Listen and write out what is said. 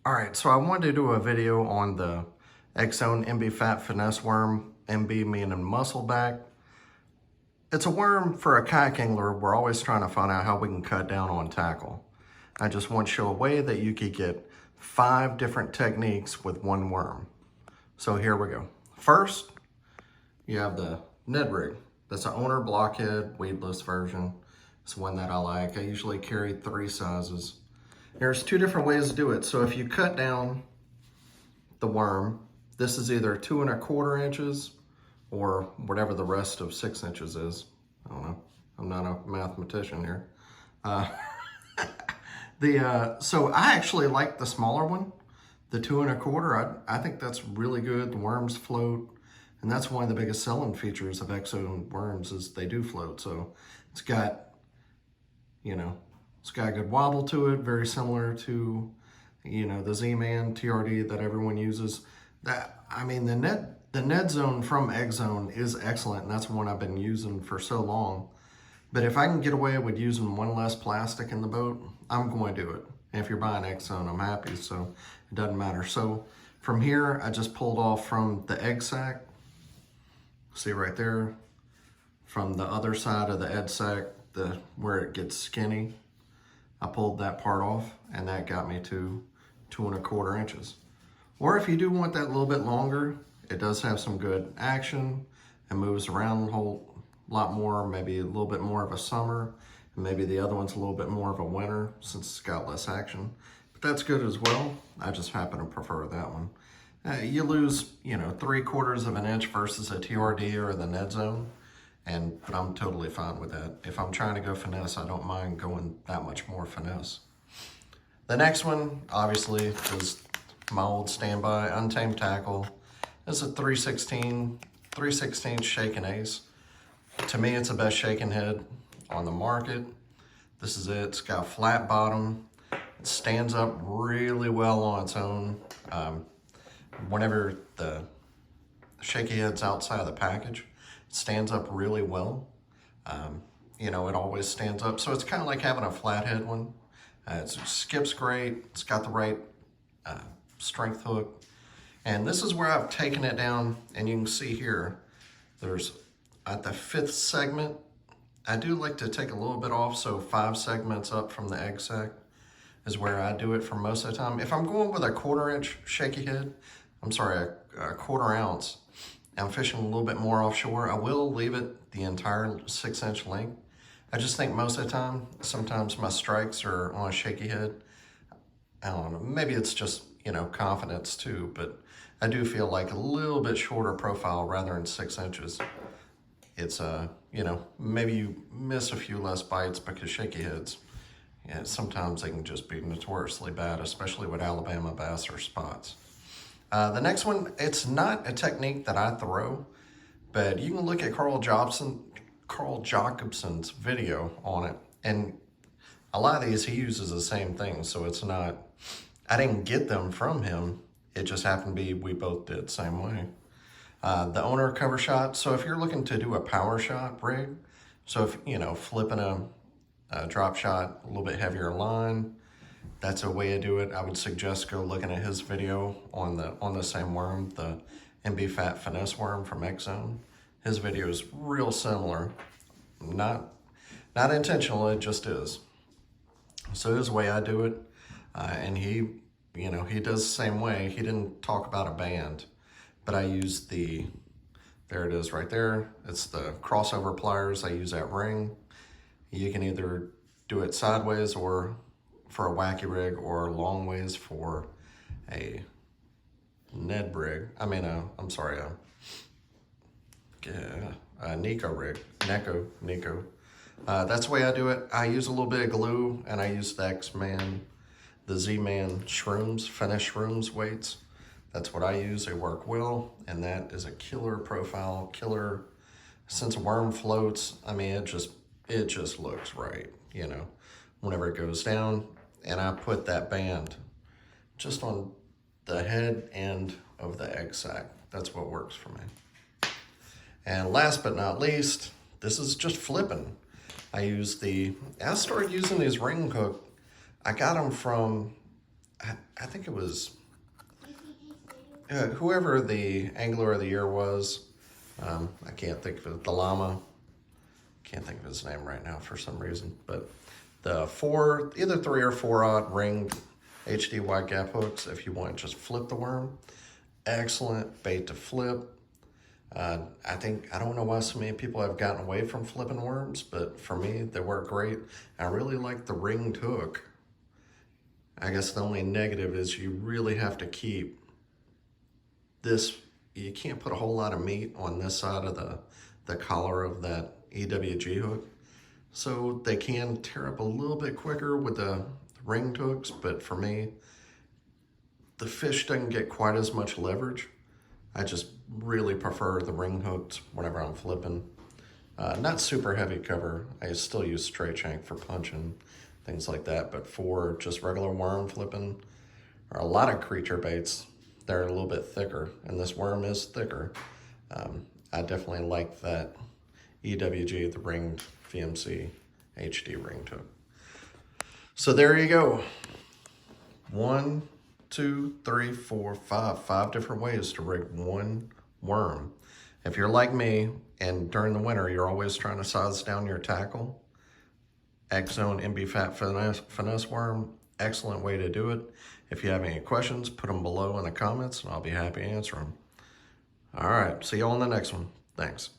All right, so I wanted to do a video on the XZone MB Fat Finesse worm, MB meaning muscleback. It's a worm for a kayak angler. We're always trying to find out how we can cut down on tackle. I just want to show a way that you could get 5 different techniques with one worm. So here we go. First, you have the Ned rig. That's an owner blockhead, weedless version. It's one that I like. I usually carry 3 sizes. There's 2 different ways to do it. So if you cut down the worm, this is either 2 1/4 inches or whatever the rest of 6 inches is. I don't know. I'm not a mathematician here. So I actually like the smaller one, the 2 1/4. I think that's really good. The worms float, and that's one of the biggest selling features of XZone worms is they do float. So it's got, it's got a good wobble to it, very similar to, the Z-Man TRD that everyone uses. The Ned Zone from XZone is excellent, and that's one I've been using for so long. But if I can get away with using one less plastic in the boat, I'm going to do it. And if you're buying XZone, I'm happy, so it doesn't matter. So from here, I just pulled off from the egg sac. See right there, from the other side of the egg sac, where it gets skinny, I pulled that part off, and that got me to 2 1/4 inches. Or if you do want that a little bit longer, it does have some good action and moves around a whole lot more, maybe a little bit more of a summer, and maybe the other one's a little bit more of a winter since it's got less action. But that's good as well. I just happen to prefer that one. You lose, 3/4 of an inch versus a TRD or the Ned Zone, but I'm totally fine with that. If I'm trying to go finesse, I don't mind going that much more finesse. The next one, obviously, is my old standby untamed tackle. This is a 3/16 shaken ace. To me, it's the best shaken head on the market. This is it. It's got a flat bottom. It stands up really well on its own. Whenever the shaky head's outside of the package, it stands up really well. It always stands up. So it's kind of like having a flathead one. It skips great. It's got the right strength hook. And this is where I've taken it down, and you can see here, there's at the 5th segment, I do like to take a little bit off, so 5 segments up from the egg sac is where I do it for most of the time. If I'm going with a 1/4 inch shaky head, a 1/4 ounce, I'm fishing a little bit more offshore, I will leave it the entire 6 inch length. I just think most of the time, sometimes my strikes are on a shaky head. I don't know, maybe it's just, confidence too, but I do feel like a little bit shorter profile rather than 6 inches. It's, maybe you miss a few less bites because shaky heads, sometimes they can just be notoriously bad, especially with Alabama bass or spots. The next one, it's not a technique that I throw, but you can look at Carl Jacobson's video on it, and a lot of these he uses the same thing, so it's not, I didn't get them from him, it just happened to be we both did the same way. The owner cover shot, so if you're looking to do a power shot rig, so if, flipping a drop shot, a little bit heavier line, that's a way to do it. I would suggest go looking at his video on the same worm, the MB Fat Finesse worm from XZone. His video is real similar, not intentional, it just is. So this is the way I do it, and he does the same way. He didn't talk about a band, but I use there it is right there. It's the crossover pliers. I use that ring. You can either do it sideways or for a wacky rig, or long ways for a Ned rig. A Nico rig, Nico. That's the way I do it. I use a little bit of glue, and I use the Z-Man shrooms, Finesse shrooms weights. That's what I use. They work well, and that is a killer profile, killer. Since a worm floats, it just looks right, whenever it goes down. And I put that band just on the head end of the egg sac. That's what works for me. And last but not least, this is just flipping. I started using these ring hook. I got them from I think it was whoever the Angler of the Year was. I can't think of it. The Llama. Can't think of his name right now for some reason. But the either 3 or 4/0 ringed HD wide gap hooks, if you want to just flip the worm, excellent bait to flip. I don't know why so many people have gotten away from flipping worms, but for me, they work great. I really like the ringed hook. I guess the only negative is you really have to keep this, you can't put a whole lot of meat on this side of the collar of that EWG hook. So they can tear up a little bit quicker with the ringed hooks, but for me, the fish doesn't get quite as much leverage. I just really prefer the ring hooked whenever I'm flipping. Not super heavy cover. I still use straight shank for punching, things like that. But for just regular worm flipping, or a lot of creature baits, they're a little bit thicker. And this worm is thicker. I definitely like that EWG, the ringed VMC HD ring hook. So there you go. 1, 2, 3, 4, 5 different ways to rig one worm. If you're like me and during the winter you're always trying to size down your tackle, XZone MB Fat Finesse worm, excellent way to do it. If you have any questions, put them below in the comments and I'll be happy to answer them. All right, see you all in the next one. Thanks.